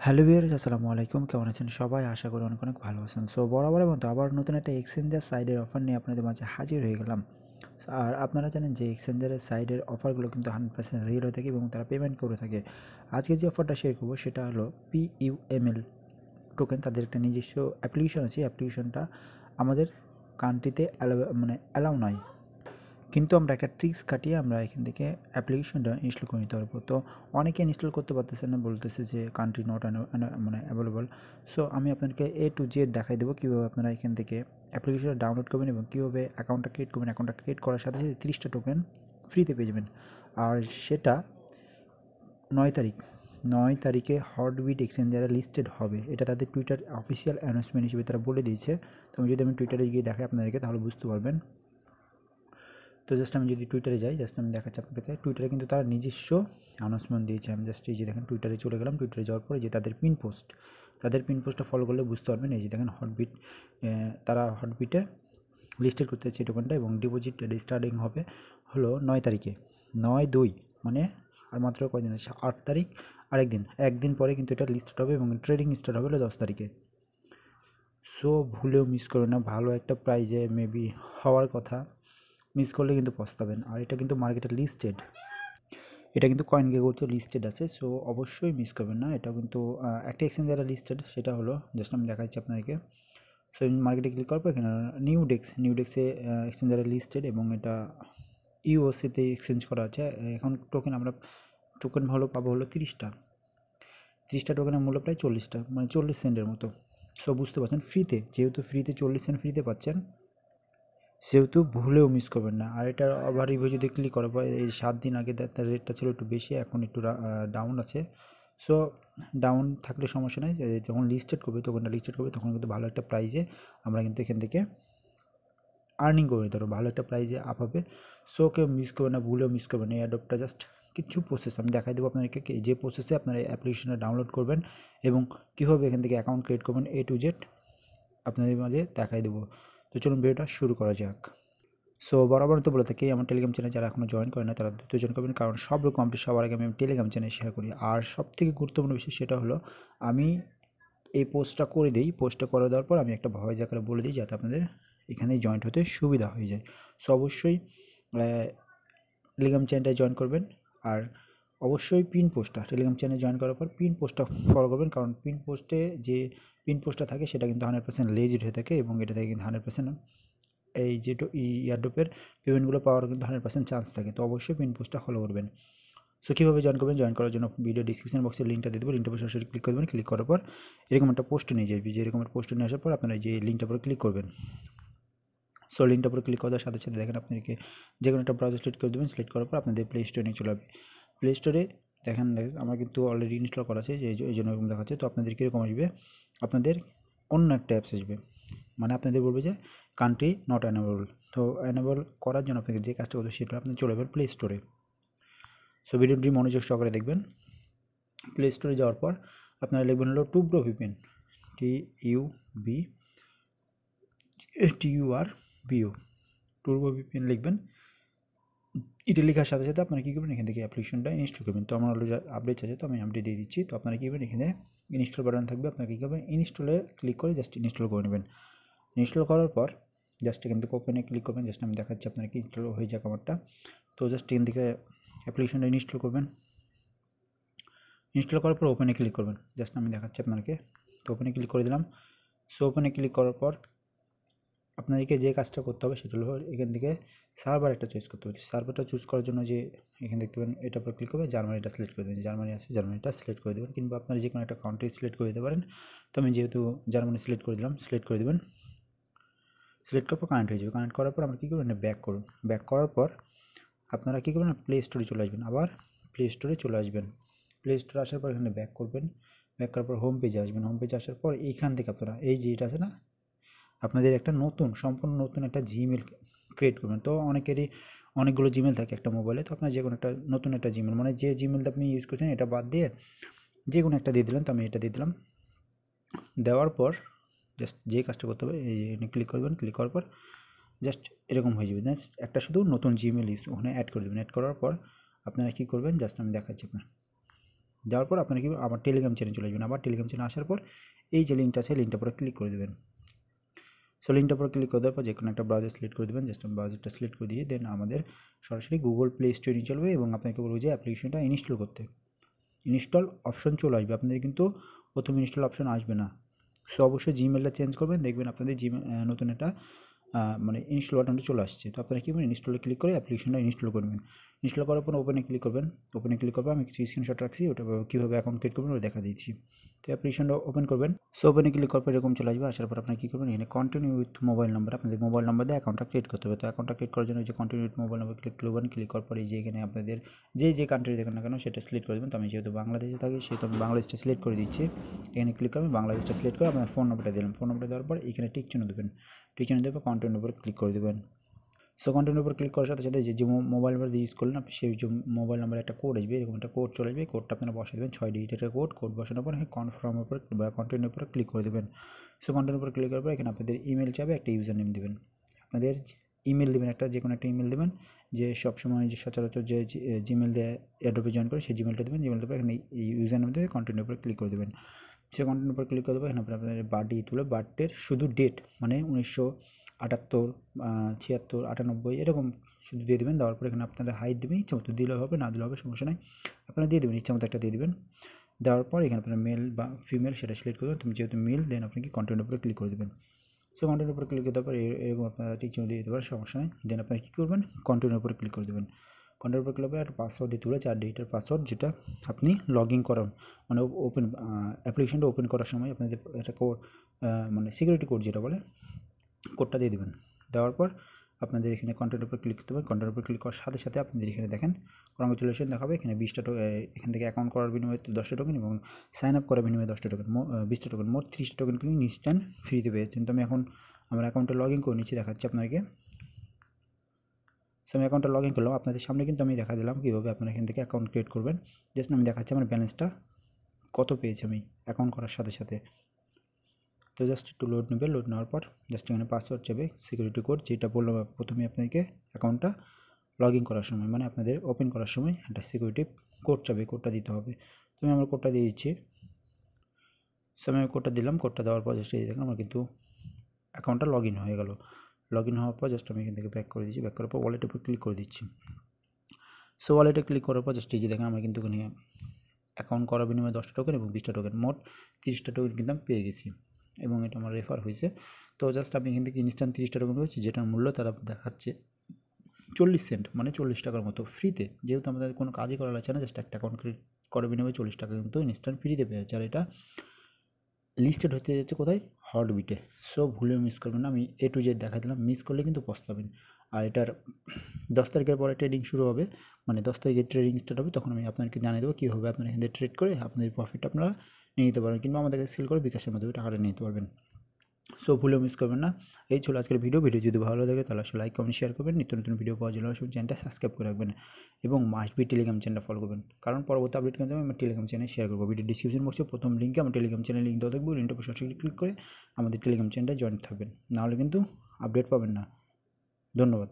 Hello viewers, আসসালামু আলাইকুম। কেমন আছেন সবাই? আশা করি অনেক অনেক ভালো আছেন। সো বরাবরের মতো আবার নতুন একটা এক্সচেঞ্জার সাইডের অফার নিয়ে আপনাদের মাঝে হাজির হয়ে গেলাম। আর আপনারা জানেন যে এক্সচেঞ্জারের সাইডের অফারগুলো কিন্তু 100% রিয়েল হয়ে থাকে এবং তারা পেমেন্ট করে থাকে। আজকে যে অফারটা শেয়ার করব সেটা হলো PUML টোকেন। তাদের একটা নিজস্ব অ্যাপ্লিকেশন আছে। অ্যাপ্লিকেশনটা আমাদের কান্ট্রিতে অ্যালাউ নয়, কিন্তু আমরা একটা ট্রিক্স খাটিয়ে আমরা এখান থেকে অ্যাপ্লিকেশনটা ইনস্টল করে নিতে পারবো। তো অনেকে ইনস্টল করতে পারতেছে না, বলতেছে যে কান্ট্রি নট অ্যাভেলেবল। সো আমি আপনাদেরকে A to Z দেখাই দেবো কীভাবে আপনারা এখান থেকে অ্যাপ্লিকেশনটা ডাউনলোড করবেন এবং কীভাবে অ্যাকাউন্টটা ক্রিয়েট করবেন। অ্যাকাউন্টটা ক্রিয়েট করার সাথে সাথে 30টা টোকেন ফ্রিতে পেয়ে যাবেন। আর সেটা 9 তারিখ 9 তারিখে হটবিট এক্সচেঞ্জারে লিস্টেড হবে। এটা তাদের টুইটার অফিসিয়াল অ্যানাউন্সমেন্ট হিসেবে তারা বলে দিয়েছে। তো আমি টুইটারে গিয়ে দেখাই আপনাদেরকে, তাহলে বুঝতে পারবেন। তো জাস্ট আমি যদি টুইটারে যাই, জাস্ট আমি দেখাচ্ছি আপনাকে। টুইটারে কিন্তু তারা নিজস্ব অ্যানাউন্সমেন্ট দিয়েছে। আমি জাস্ট এই যে দেখেন টুইটারে চলে গেলাম। টুইটারে যাওয়ার পরে যে তাদের পিন পোস্টটা ফলো করলে বুঝতে পারবেন। এই যে দেখেন হটবিট, তারা হটবিটে লিস্টেড করতে হচ্ছে এই টোকেনটা এবং ডিপোজিট স্টার্টিং হবে হলো 9 তারিখে, 9/2, মানে আর মাত্র কয়দিন আছে, 8 তারিখ। আর একদিন পরে কিন্তু এটা লিস্টেড হবে এবং ট্রেডিং স্টার্ট হবে হলো 10 তারিখে। সো ভুলেও মিস করবেন না, ভালো একটা প্রাইজে মেবি হওয়ার কথা। মিস করলে কিন্তু পস্তাবেন। আর এটা কিন্তু মার্কেটে লিস্টেড, এটা কিন্তু কয়েনগেগোতে লিস্টেড আছে। সো অবশ্যই মিস করবেন না। এটা কিন্তু একটা এক্সচেঞ্জ যারা লিস্টেড, সেটা হলো জাস্ট আমি দেখাচ্ছি আপনাদেরকে। সো মার্কেটে ক্লিক করার পর এখানে নিউ ডেক্সে এক্সচেঞ্জারে লিস্টেড এবং এটা ইউওসিতে এক্সচেঞ্জ করা আছে। এখন আমরা টোকেন ভালো পাবো হলো 30টা টোকেনের মূল্য প্রায় 40টা, মানে 40 সেন্টের মতো। সো বুঝতে পারছেন, যেহেতু ফ্রিতে 40 সেন্ট ফ্রিতে পাচ্ছেন, সেহেতু ভুলেও মিস করবেন না। আর এটার ওভার রিভিউ যদি ক্লিক করার পর এই 7 দিন আগে তার রেটটা ছিল একটু বেশি, এখন একটু ডাউন আছে। সো ডাউন থাকলে সমস্যা নেই, যখন লিস্টেড করবে তখন কিন্তু ভালো একটা প্রাইজে আমরা কিন্তু এখান থেকে আর্নিং করে নিতে পারবো, ভালো একটা প্রাইজে আপ হবে। সো কেউ মিস করবে না, ভুলেও মিস করবেন না। এই অ্যাডপটা জাস্ট কিছু প্রসেস আমি দেখাই দেবো আপনাদেরকে, যে প্রসেসে আপনারা অ্যাপ্লিকেশনটা ডাউনলোড করবেন এবং কীভাবে এখান থেকে অ্যাকাউন্ট ক্রিয়েট করবেন A to Z আপনাদের মাঝে দেখাই দেবো। তো চলুন ভিডিওটা শুরু করা যাক। সো বরাবর তো বলে থাকি, আমার টেলিগ্রাম চ্যানেল যারা এখনও জয়েন করে না তারা দ্রুত জয়েন করবেন, কারণ সব রকম আপডেট সবার আগে আমি টেলিগ্রাম চ্যানেল শেয়ার করি। আর সবথেকে গুরুত্বপূর্ণ বিষয় সেটা হলো, আমি এই পোস্টটা করে দিই, পোস্টটা করে দেওয়ার পর আমি একটা ভয়েস আকারে বলে দিই, যাতে আপনাদের এখানে জয়েন্ট হতে সুবিধা হয়ে যায়। সো অবশ্যই টেলিগ্রাম চ্যানেলটায় জয়েন করবেন। আর অবশ্যই টেলিগ্রাম চ্যানেলে জয়েন করার পর পিন পোস্টটা ফলো করবেন, কারণ পিন পোস্টটা থাকে সেটা কিন্তু 100% লেজিড হয়ে থাকে এবং এটা থেকে কিন্তু 100% এই যে ইয়ারড্রপের পেমেন্টগুলো পাওয়ার কিন্তু 100% চান্স থাকে। তো অবশ্যই পিন পোস্টটা ফলো করবেন। সো কীভাবে জয়েন করবেন, জয়েন করার জন্য ভিডিও ডিসক্রিপশন বক্সে লিঙ্কটা দিয়ে দেবো। লিঙ্কটা উপর সরাসরি ক্লিক করবেন। ক্লিক করার পর এরকম একটা পোস্টে নিয়ে যাবে। যে এরকম একটা পোস্টে নিয়ে আসার পর আপনারা যে লিঙ্কটার উপর ক্লিক করবেন। সো লিঙ্কটার উপর ক্লিক করার সাথে সাথে দেখেন আপনাদেরকে যে কোনো একটা ব্রাউজার সিলেক্ট করে দেবেন। সিলেক্ট করার পর আপনাদের প্লে স্টোরে নিয়ে চলে যাবে। প্লে স্টোরে দেখেন আমার কিন্তু অলরেডি ইনস্টল করা আছে, যে এই জন্য এরকম দেখাচ্ছে। তো আপনাদের কীরকম আসবে, আপনাদের অন্য একটা অ্যাপস আসবে, মানে আপনাদের বলবে যে কান্ট্রি নট অ্যানেবল। তো অ্যানেবল করার জন্য আপনাকে যে কাজটা করতে সেটা আপনি চলে যাবেন প্লে স্টোরে। সো ভিডিওটি মনোযোগ সহকারে দেখবেন। প্লে স্টোরে যাওয়ার পর আপনারা লিখবেন হলো Toubro VPN, TUBRO, Toubro VPN লিখবেন। এটা লেখার সাথে সাথে আপনারা কী করবেন, এখান থেকে অ্যাপ্লিকেশনটা ইনস্টল করবেন। তো আমার অলরেডি আপডেট আছে, তো আমি আপডেট দিয়ে দিচ্ছি। তো আপনারা কী করবেন, এখানে ইনস্টল বাটন থাকবে, আপনারা কী করবেন, ইনস্টলে ক্লিক করে জাস্ট ইনস্টল করে নেবেন। ইনস্টল করার পর জাস্ট এখান থেকে ওপেনে ক্লিক করবেন। জাস্ট আমি দেখাচ্ছি আপনারা কি ইনস্টল হয়ে যাক আমারটা। তো জাস্ট এখান থেকে অ্যাপ্লিকেশনটা ইনস্টল করবেন। ইনস্টল করার পর ওপেনে ক্লিক করবেন। জাস্ট আমি দেখাচ্ছি আপনাকে। তো ওপেনে ক্লিক করে দিলাম। সো ওপেনে ক্লিক করার পর আপনাদেরকে যে কাজটা করতে হবে সেটা হলো, এখান থেকে সার্ভার একটা চুজ করতে হবে। সার্ভারটা চুজ করার জন্য যে এখানে দেখতে পাবেন, এটার উপর ক্লিক করবে, জার্মানিটা সিলেক্ট করে দেবেন। জার্মানি আছে, জার্মানিটা সিলেক্ট করে দেবেন, কিংবা আপনারা যে কোনো একটা কান্ট্রি সিলেক্ট করে দিতে পারেন। তো আমি যেহেতু জার্মানি সিলেক্ট করে দিলাম, সিলেক্ট করে দেবেন। সিলেক্ট করার পর কানেক্ট হয়ে যাবে। কানেক্ট করার পর আমরা কী করবেন, ব্যাক করুন। ব্যাক করার পর আপনারা কী করবেন, প্লে স্টোরে চলে আসবেন। আবার প্লে স্টোরে চলে আসবেন। প্লে স্টোরে আসার পর এখানে ব্যাক করবেন। ব্যাক করার পর হোম পেজে আসবেন। হোম পেজে আসার পর এইখান থেকে আপনারা এই যে এটা আছে না, আপনাদের একটা সম্পূর্ণ নতুন একটা জিমেল ক্রিয়েট করবেন। তো অনেকগুলো জিমেল থাকে একটা মোবাইলে। তো আপনার যে কোনো একটা নতুন একটা জিমেল, মানে যে জিমেলটা আপনি ইউজ করছেন এটা বাদ দিয়ে যে কোনো একটা দিয়ে দিলেন। তো আমি এটা দিয়ে দিলাম। দেওয়ার পর জাস্ট যে কাজটা করতে হবে, এই ক্লিক করবেন। ক্লিক করার পর জাস্ট এরকম হয়ে যাবে। জাস্ট একটা শুধু নতুন জিমেল ওখানে অ্যাড করে দেবেন। অ্যাড করার পর আপনারা কী করবেন, জাস্ট আমি দেখাচ্ছি আপনার। দেওয়ার পর আপনারা কি আমার টেলিগ্রাম চ্যানেল চলে যাবেন। আবার টেলিগ্রাম চ্যানেল আসার পর এই যে লিঙ্কটা আছে লিঙ্কটার উপরে ক্লিক করে দেবেন। সো লিঙ্কটার উপর ক্লিক করে দেওয়ার পর যে কোনো একটা ব্রাউজার সিলেক্ট করে দেবেন। জাস্ট আমি ব্রাউজারটা সিলেক্ট করে দিয়ে দেন আমাদের সরাসরি গুগল প্লে স্টোরে নিয়ে চলবে এবং আপনাকে বলবো যে অ্যাপ্লিকেশনটা ইনস্টল করতে। ইনস্টল অপশন চলে আসবে, আপনাদের কিন্তু প্রথম ইনস্টল অপশন আসবে না। সো অবশ্যই জিমেলটা চেঞ্জ করবেন, দেখবেন আপনাদের জিমেল নতুন একটা মানে ইনস্টল বাটনটা চলে আসছে। তো আপনারা কী করবেন, ইনস্টলে ক্লিক করে অ্যাপ্লিকেশনটা ইনস্টল করবেন। ইনস্টল করার পর ওপেনে ক্লিক করবেন। ওপেনে ক্লিক করবেন, আমি কিছু স্ক্রিনশট রাখছি, ওটা কীভাবে অ্যাকাউন্ট ক্রিয়েট করবেন ওটা দেখা দিচ্ছি। তো অ্যাপ্লিকেশনটা ওপেন করবেন। সো ওপেনে ক্লিক করার পর এরকম চলে আসবে। আসার পর আপনারা কী করবেন, এখানে কন্টিনিউ উইথ মোবাইল নাম্বার, আপনাদের মোবাইল নাম্বার দিয়ে অ্যাকাউন্টটা ক্রিয়েট করতে হবে। তো অ্যাকাউন্টটা ক্রিয়েট করার জন্য যে continue with mobile number click করবেন। ক্লিক করার পরে যে এখানে আপনাদের যে কান্ট্রি দেখেন না কেন সেটা সিলেক্ট করে দেবেন। তো আমি যেহেতু বাংলাদেশে থাকি সেহেতু আমি বাংলাদেশটা সিলেক্ট করে দিচ্ছি। এখানে ক্লিক করবেন, বাংলাদেশটা সিলেক্ট করে আপনার ফোন নাম্বারটা দিলাম। ফোন নাম্বারটা দেওয়ার পর এখানে টিক চিহ্ন দেবেন। টিক চিহ্ন দেওয়ার পর কন্টিনিউর উপর ক্লিক করে দেবেন। সো কন্টিনিউর উপর ক্লিক করার সাথে সাথে যে মোবাইল নাম্বার ইউজ করলেন আপনি সেই যে মোবাইল নাম্বারে একটা কোড আসবে, এরকম একটা কোড চলে আসবে। কোডটা আপনারা বসিয়ে দেবেন, 6 ডিজিটের কোড বসানোর পর কনফার্মের উপর বা কন্টিনিউর উপর ক্লিক করে দেবেন। সো কন্টিনিউর উপর ক্লিক করার পর এখানে আপনাদের ইমেল চাবে, একটা ইউজার নেম দেবেন। আপনাদের ইমেল দেবেন, একটা যে কোনো একটা ইমেল দেবেন, যে সবসময় যে সচরাচর যে জিমেল দিয়ে অ্যাডোবে জয়েন করে সেই জিমেলটা দেবেন। জিমেলটা এখানে ইউজার নেম দেবে, কন্টিনিউর উপর ক্লিক করে দেবেন। সে কন্টিনিউর উপর ক্লিক করে দেবেন। এখানে আপনাদের বার্থডে তুলে বার্থডের শুধু ডেট মানে 1978, 76, 98 এরকম শুধু দিয়ে দেবেন। দেওয়ার পর এখানে আপনারা হাইট দেবেন, ইচ্ছা মতো দিলেও হবে, না দিলেও হবে, সমস্যা নেই, আপনারা দিয়ে দেবেন, ইচ্ছা মতো একটা দিয়ে দেবেন। দেওয়ার পর এখানে আপনারা মেল বা ফিমেল সেটা সিলেক্ট করবেন। তুমি যেহেতু মেল দেন আপনি কি কন্টেন্টের উপরে ক্লিক করে দেবেন। সো কন্টেন্টের উপরে ক্লিক করে দেওয়ার পর এরকম আপনারা টিক চিহ্ন দিয়ে দিতে পারেন, সমস্যা নেই। দেন আপনারা কী করবেন, কন্টেন্টের উপরে ক্লিক করে দেবেন। কন্টেন্টের উপরে ক্লিক করে একটা পাসওয়ার্ড দিতে হবে, 4 ডিজিটের পাসওয়ার্ড, যেটা আপনি লগ ইন করান মানে ওপেন অ্যাপ্লিকেশনটা ওপেন করার সময় আপনাদের একটা কোড মানে সিকিউরিটি কোড যেটা বলে, কোডটা দিয়ে দেবেন। দেওয়ার পর আপনাদের এখানে কন্টেন্টের উপর ক্লিক করতে হবে। কন্টেন্টের উপর ক্লিক করার সাথে সাথে আপনাদের এখানে দেখেন কংগ্রেচুলেশন দেখাবে। এখানে 20টা এখান থেকে অ্যাকাউন্ট করার বিনিময়ে 10টা টোকেন এবং সাইন আপ করার বিনিময়ে 10টা টোকেন, 20টা টোকেন, মোট 30টা টোকেন কিন্তু ইনস্ট্যান্ট ফ্রিতে পেয়েছেন। তো আমি এখন আমার অ্যাকাউন্টে লগ ইন করে নিচ্ছি, দেখাচ্ছি আপনাকে। সো আমি অ্যাকাউন্টটা লগ ইন করলাম, আপনাদের সামনে কিন্তু আমি দেখা দিলাম কীভাবে আপনারা এখান থেকে অ্যাকাউন্ট ক্রিয়েট করবেন। জাস্ট আমি দেখাচ্ছি আমার ব্যালেন্সটা কত পেয়েছি আমি অ্যাকাউন্ট করার সাথে সাথে। তো জাস্ট একটু লোড নেবে, লোড নেওয়ার পর জাস্ট এখানে পাসওয়ার্ড চাবে, সিকিউরিটি কোড, যেটা বললাম প্রথমে আপনাকে অ্যাকাউন্টটা লগ ইন করার সময় মানে আপনাদের ওপেন করার সময় একটা সিকিউরিটি কোড চাবে, কোডটা দিতে হবে। তো আমি আমার কোডটা দিয়ে দিচ্ছি। সো আমি কোডটা দিলাম, কোডটা দেওয়ার পর জাস্ট এই দেখুন আমার কিন্তু অ্যাকাউন্টটা লগ ইন হয়ে গেল। লগ ইন হওয়ার পর জাস্ট আমি এখান থেকে ব্যাক করে দিচ্ছি, ব্যাক করার পর ওয়ালেটের উপর ক্লিক করে দিচ্ছি। সো ওয়ালেটে ক্লিক করার পর জাস্ট এই যে দেখেন আমরা কিন্তু এখানে অ্যাকাউন্ট করার বিনিময়ে 10টা টোকেন এবং 20টা টোকেন, মোট 30টা টোকেন কিন্তু আমি পেয়ে গেছি এবং এটা আমার রেফার হয়েছে। তো জাস্ট আমি এখান থেকে ইনস্ট্যান্ট 30টা টোকেন পেয়েছি, যেটার মূল্য তারা দেখাচ্ছে 40 সেন্ট মানে 40 টাকার মতো ফ্রিতে। যেহেতু আমাদের কোনো কাজই করা লাগছে না, জাস্ট একটা অ্যাকাউন্ট ক্রিয়েট করার বিনিময়ে 40 টাকা কিন্তু ইনস্ট্যান্ট ফ্রিতে পেয়ে যাচ্ছে। আর এটা লিস্টেড হতে যাচ্ছে কোথায়, হটবিটে। সো ভুলেও মিস করবেন না, আমি A to Z দেখা দিলাম, মিস করলে কিন্তু পস্তাবেন। আর এটার 10 তারিখের পরে ট্রেডিং শুরু হবে, মানে 10 তারিখে ট্রেডিং স্টার্ট হবে, তখন আমি আপনাকে জানিয়ে দেবো কীভাবে আপনারা এখান থেকে ট্রেড করে আপনাদের প্রফিট আপনারা নিয়ে নিতে পারবেন, কিংবা আমাদেরকে সেল করে বিকাশের মাধ্যমে টাকাটা নিতে পারবেন। সো ভুলেও মিস করবেন না। এই ছিল আজকের ভিডিও যদি ভালো লাগে তাহলে আসলে লাইক কমেন্ট শেয়ার করবেন। নিত্য নতুন ভিডিও পাওয়ার জন্য অবশ্যই চ্যানেলটা সাবস্ক্রাইব করে রাখবেন এবং মাস্ট বি টেলিগ্রাম চ্যানেলটা ফলো করবেন, কারণ পরবর্তী আপডেট কিন্তু আমি আমার টেলিগ্রাম চ্যানেলে শেয়ার করবো। ভিডিও ডিসক্রিপশন বক্সে প্রথম লিঙ্কে আমার টেলিগ্রাম চ্যানেল লিঙ্ক দেওয়া থাকবে, লিঙ্কটা সরাসরি ক্লিক করে আমাদের টেলিগ্রাম চ্যানেলটা জয়েন থাকবেন, নাহলে কিন্তু আপডেট পাবেন না। ধন্যবাদ।